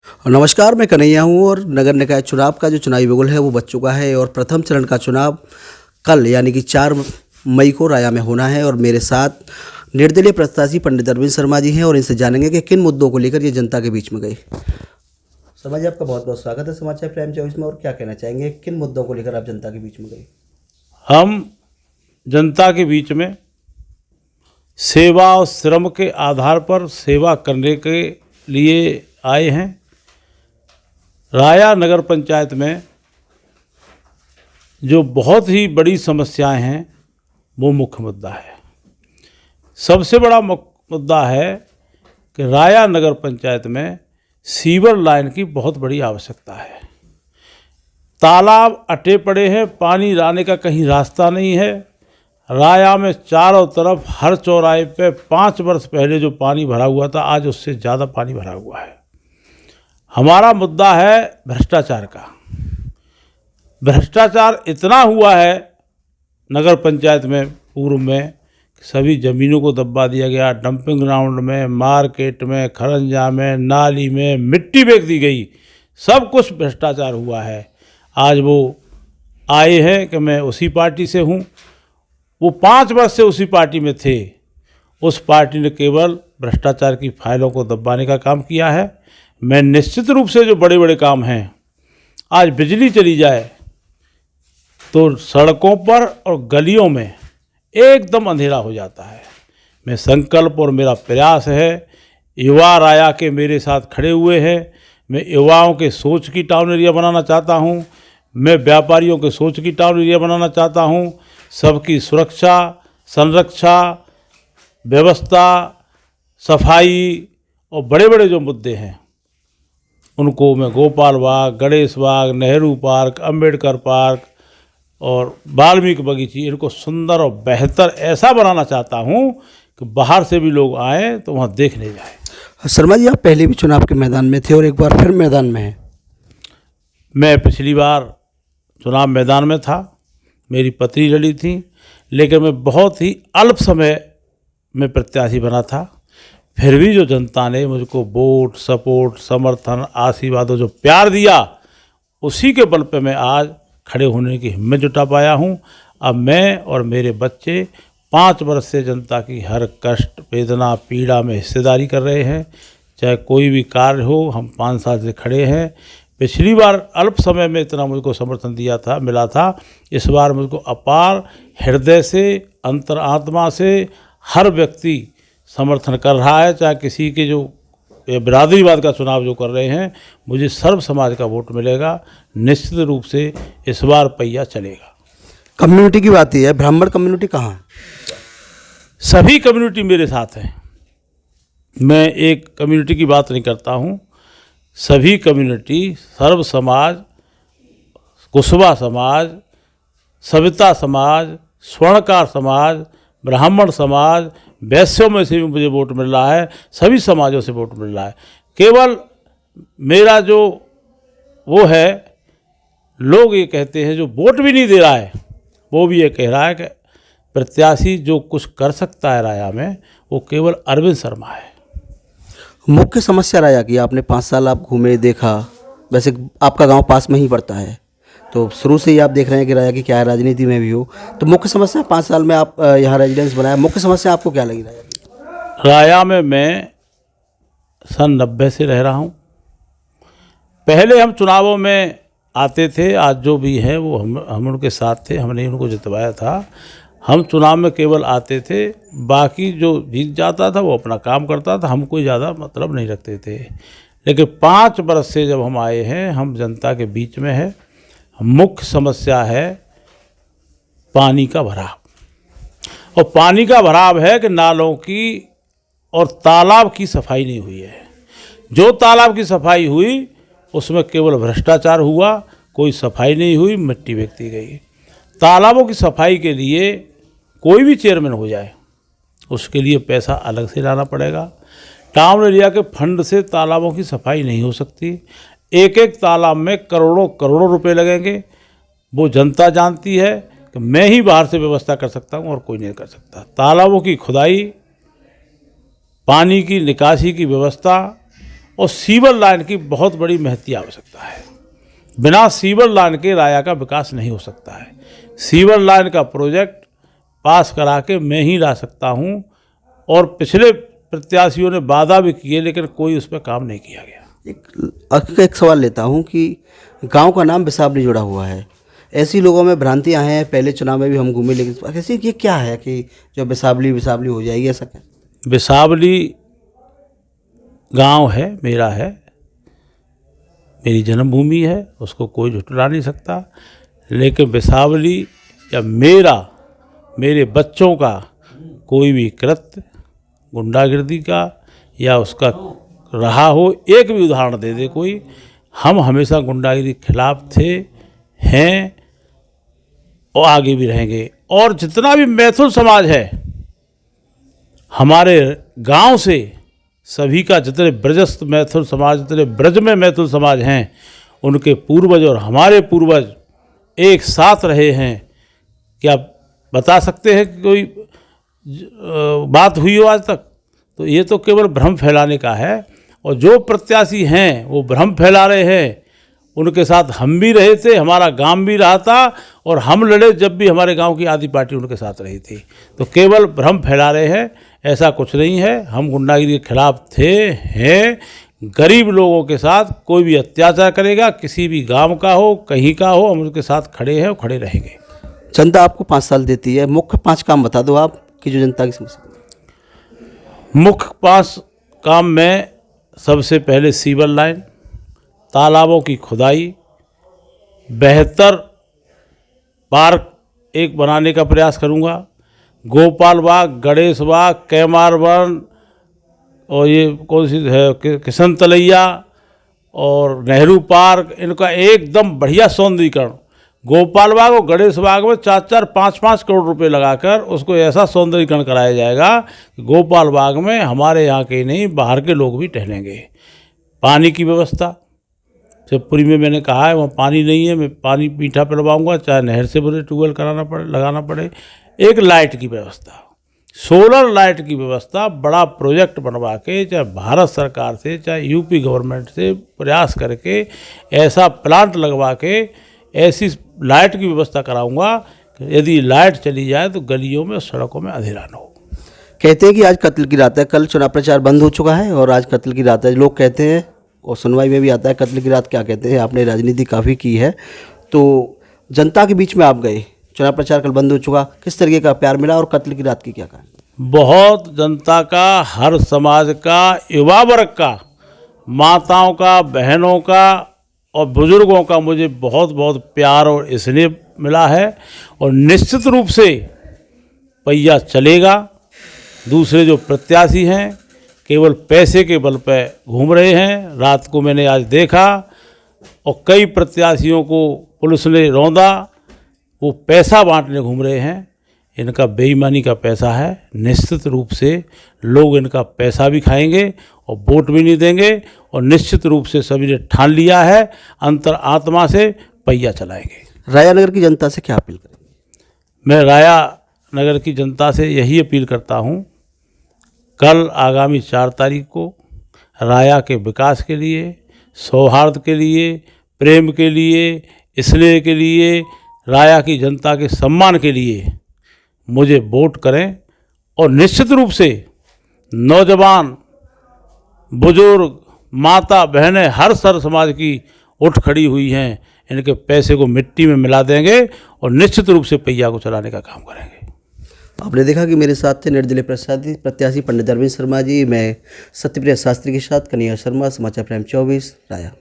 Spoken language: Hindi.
नमस्कार, मैं कन्हैया हूँ और नगर निकाय चुनाव का जो चुनावी बिगुल है वो बच चुका है और प्रथम चरण का चुनाव कल यानी कि 4 मई को राया में होना है। और मेरे साथ निर्दलीय प्रत्याशी पंडित अरविंद शर्मा जी हैं और इनसे जानेंगे कि किन मुद्दों को लेकर ये जनता के बीच में गए। शर्मा जी, आपका बहुत बहुत स्वागत है समाचार प्राइम 24 में। और क्या कहना चाहेंगे, किन मुद्दों को लेकर आप जनता के बीच में गए? हम जनता के बीच में सेवा और श्रम के आधार पर सेवा करने के लिए आए हैं। राया नगर पंचायत में जो बहुत ही बड़ी समस्याएं हैं वो मुख्य मुद्दा है। सबसे बड़ा मुद्दा है कि राया नगर पंचायत में सीवर लाइन की बहुत बड़ी आवश्यकता है। तालाब अटे पड़े हैं, पानी लाने का कहीं रास्ता नहीं है। राया में चारों तरफ हर चौराहे पे 5 वर्ष पहले जो पानी भरा हुआ था, आज उससे ज़्यादा पानी भरा हुआ है। हमारा मुद्दा है भ्रष्टाचार का। भ्रष्टाचार इतना हुआ है नगर पंचायत में पूर्व में, सभी ज़मीनों को दबा दिया गया। डंपिंग ग्राउंड में, मार्केट में, खरंजा में, नाली में मिट्टी फेंक दी गई। सब कुछ भ्रष्टाचार हुआ है। आज वो आए हैं कि मैं उसी पार्टी से हूँ। वो 5 वर्ष से उसी पार्टी में थे। उस पार्टी ने केवल भ्रष्टाचार की फाइलों को दबाने का काम किया है। मैं निश्चित रूप से जो बड़े बड़े काम हैं, आज बिजली चली जाए तो सड़कों पर और गलियों में एकदम अंधेरा हो जाता है। मैं संकल्प और मेरा प्रयास है, युवा राया के मेरे साथ खड़े हुए हैं। मैं युवाओं के सोच की टाउन एरिया बनाना चाहता हूँ। मैं व्यापारियों के सोच की टाउन एरिया बनाना चाहता हूँ। सबकी सुरक्षा, संरक्षा, व्यवस्था, सफाई और बड़े बड़े जो मुद्दे हैं उनको मैं गोपाल बाग, गणेश बाग, नेहरू पार्क, अंबेडकर पार्क और वाल्मीकि बगीची, इनको सुंदर और बेहतर ऐसा बनाना चाहता हूँ कि बाहर से भी लोग आएँ तो वहाँ देखने जाएँ। शर्मा जी, आप पहले भी चुनाव के मैदान में थे और एक बार फिर मैदान में हैं। मैं पिछली बार चुनाव मैदान में था, मेरी पत्नी लड़ी थी, लेकिन मैं बहुत ही अल्प समय में प्रत्याशी बना था। फिर भी जो जनता ने मुझको वोट, सपोर्ट, समर्थन, आशीर्वाद और जो प्यार दिया, उसी के बल पे मैं आज खड़े होने की हिम्मत जुटा पाया हूँ। अब मैं और मेरे बच्चे 5 वर्ष से जनता की हर कष्ट, वेदना, पीड़ा में हिस्सेदारी कर रहे हैं। चाहे कोई भी कार्य हो, हम 5 साल से खड़े हैं। पिछली बार अल्प समय में इतना मुझको समर्थन मिला था। इस बार मुझको अपार हृदय से, अंतरात्मा से हर व्यक्ति समर्थन कर रहा है। चाहे किसी के जो बिरादरीवाद का चुनाव जो कर रहे हैं, मुझे सर्व समाज का वोट मिलेगा। निश्चित रूप से इस बार पहिया चलेगा। कम्युनिटी की बात है, ब्राह्मण कम्युनिटी कहाँ है? सभी कम्युनिटी मेरे साथ हैं। मैं एक कम्युनिटी की बात नहीं करता हूँ। सभी कम्युनिटी, सर्व समाज, कुशवा समाज, सविता समाज, स्वर्णकार समाज, ब्राह्मण समाज, वैश्यों में से भी मुझे वोट मिल रहा है। सभी समाजों से वोट मिल रहा है। केवल मेरा जो वो है, लोग ये कहते हैं जो वोट भी नहीं दे रहा है, वो भी ये कह रहा है कि प्रत्याशी जो कुछ कर सकता है राया में, वो केवल अरविंद शर्मा है। मुख्य समस्या राया की आपने 5 साल आप घूमे, देखा। वैसे आपका गांव पास में ही पड़ता है, तो शुरू से ही आप देख रहे हैं कि राया की क्या है, राजनीति में भी हो। तो मुख्य समस्या 5 साल में आप यहाँ रेजिडेंस बनाया, मुख्य समस्या आपको क्या लगी राया की? राया में मैं सन 90 से रह रहा हूँ। पहले हम चुनावों में आते थे, आज जो भी है वो हम उनके साथ थे, हमने उनको जितवाया था। हम चुनाव में केवल आते थे, बाकी जो जीत जाता था वो अपना काम करता था, हम कोई ज़्यादा मतलब नहीं रखते थे। लेकिन 5 वर्ष से जब हम आए हैं, हम जनता के बीच में है। मुख्य समस्या है पानी का भराव। और पानी का भराव है कि नालों की और तालाब की सफाई नहीं हुई है। जो तालाब की सफाई हुई उसमें केवल भ्रष्टाचार हुआ, कोई सफाई नहीं हुई, मिट्टी फेंकती गई। तालाबों की सफाई के लिए कोई भी चेयरमैन हो जाए, उसके लिए पैसा अलग से लाना पड़ेगा। टाउन एरिया के फंड से तालाबों की सफाई नहीं हो सकती। एक एक तालाब में करोड़ों करोड़ों रुपए लगेंगे। वो जनता जानती है कि मैं ही बाहर से व्यवस्था कर सकता हूँ और कोई नहीं कर सकता। तालाबों की खुदाई, पानी की निकासी की व्यवस्था और सीवर लाइन की बहुत बड़ी महती आवश्यकता है। बिना सीवर लाइन के राया का विकास नहीं हो सकता है। सीवर लाइन का प्रोजेक्ट पास करा के मैं ही ला सकता हूँ, और पिछले प्रत्याशियों ने वादा भी किए लेकिन कोई उस पर काम नहीं किया गया। एक सवाल लेता हूँ कि गांव का नाम बिसावली जुड़ा हुआ है, ऐसी लोगों में भ्रांतियां हैं। पहले चुनाव में भी हम घूमे, लेकिन ऐसे ये क्या है कि जो बिसावली हो जाएगी, ऐसा क्या? बिसावली गांव है, मेरा है, मेरी जन्मभूमि है, उसको कोई झुठला नहीं सकता। लेकिन बिसावली या मेरे बच्चों का कोई भी कृत्य गुंडागिर्दी का या उसका रहा हो, एक भी उदाहरण दे दे कोई। हम हमेशा गुंडागिरी के खिलाफ थे, हैं और आगे भी रहेंगे। और जितना भी मैथुन समाज है हमारे गांव से, सभी का जितने ब्रजस्थ मैथुन समाज, जितने ब्रज में मैथुन समाज हैं, उनके पूर्वज और हमारे पूर्वज एक साथ रहे हैं। क्या बता सकते हैं कि कोई बात हुई हो आज तक? तो ये तो केवल भ्रम फैलाने का है। और जो प्रत्याशी हैं वो भ्रम फैला रहे हैं, उनके साथ हम भी रहे थे, हमारा गांव भी रहा था, और हम लड़े जब भी हमारे गांव की आधी पार्टी उनके साथ रही थी। तो केवल भ्रम फैला रहे हैं, ऐसा कुछ नहीं है। हम गुंडागिरी के खिलाफ थे, हैं। गरीब लोगों के साथ कोई भी अत्याचार करेगा, किसी भी गांव का हो, कहीं का हो, हम उनके साथ खड़े हैं और खड़े रहेंगे। जनता आपको 5 साल देती है, मुख्य 5 काम बता दो आप कि जो जनता की समस्या। मुख्य 5 काम में सबसे पहले सीवर लाइन, तालाबों की खुदाई, बेहतर पार्क एक बनाने का प्रयास करूंगा। गोपाल बाग, गणेश बाग, कैमार वन, और ये कौन सी है, किशन तलैया और नेहरू पार्क, इनका एकदम बढ़िया सौंदर्यीकरण। गोपाल बाग और गणेश बाग में 4-4, 5-5 करोड़ रुपए लगाकर उसको ऐसा सौंदर्यीकरण कराया जाएगा कि गोपाल बाग में हमारे यहाँ के नहीं, बाहर के लोग भी टहलेंगे। पानी की व्यवस्था, शिवपुरी में मैंने कहा है वहाँ पानी नहीं है, मैं पानी मीठा पिलवाऊंगा, चाहे नहर से मुझे ट्यूबवेल लगाना पड़े। एक लाइट की व्यवस्था, सोलर लाइट की व्यवस्था, बड़ा प्रोजेक्ट बनवा के, चाहे भारत सरकार से चाहे यूपी गवर्नमेंट से प्रयास करके ऐसा प्लांट लगवा के ऐसी लाइट की व्यवस्था कराऊंगा कि यदि लाइट चली जाए तो गलियों में, सड़कों में अंधेरा न हो। कहते हैं कि आज कत्ल की रात है, कल चुनाव प्रचार बंद हो चुका है और आज कत्ल की रात है, लोग कहते हैं, और सुनवाई में भी आता है कत्ल की रात। क्या कहते हैं? आपने राजनीति काफ़ी की है, तो जनता के बीच में आप गए, चुनाव प्रचार कल बंद हो चुका, किस तरीके का प्यार मिला और कत्ल की रात की क्या कहानी? बहुत जनता का, हर समाज का, युवा वर्ग का, माताओं का, बहनों का और बुजुर्गों का मुझे बहुत बहुत प्यार और स्नेह मिला है। और निश्चित रूप से पहिया चलेगा। दूसरे जो प्रत्याशी हैं केवल पैसे के बल पर घूम रहे हैं। रात को मैंने आज देखा और कई प्रत्याशियों को पुलिस ने रौंदा, वो पैसा बांटने घूम रहे हैं। इनका बेईमानी का पैसा है। निश्चित रूप से लोग इनका पैसा भी खाएंगे और वोट भी नहीं देंगे। और निश्चित रूप से सभी ने ठान लिया है, अंतर आत्मा से पहिया चलाएंगे। राया नगर की जनता से क्या अपील करेंगे? मैं राया नगर की जनता से यही अपील करता हूँ, कल आगामी 4 तारीख को राया के विकास के लिए, सौहार्द के लिए, प्रेम के लिए, स्नेह के लिए, राया की जनता के सम्मान के लिए मुझे वोट करें। और निश्चित रूप से नौजवान, बुजुर्ग, माता बहनें, हर सर समाज की उठ खड़ी हुई हैं। इनके पैसे को मिट्टी में मिला देंगे और निश्चित रूप से पहिया को चलाने का काम करेंगे। आपने देखा कि मेरे साथ थे निर्दलीय प्रत्याशी पंडित अरविंद शर्मा जी, मैं सत्यप्रिया शास्त्री के साथ कन्हैया शर्मा, समाचार प्राइम 24 राया।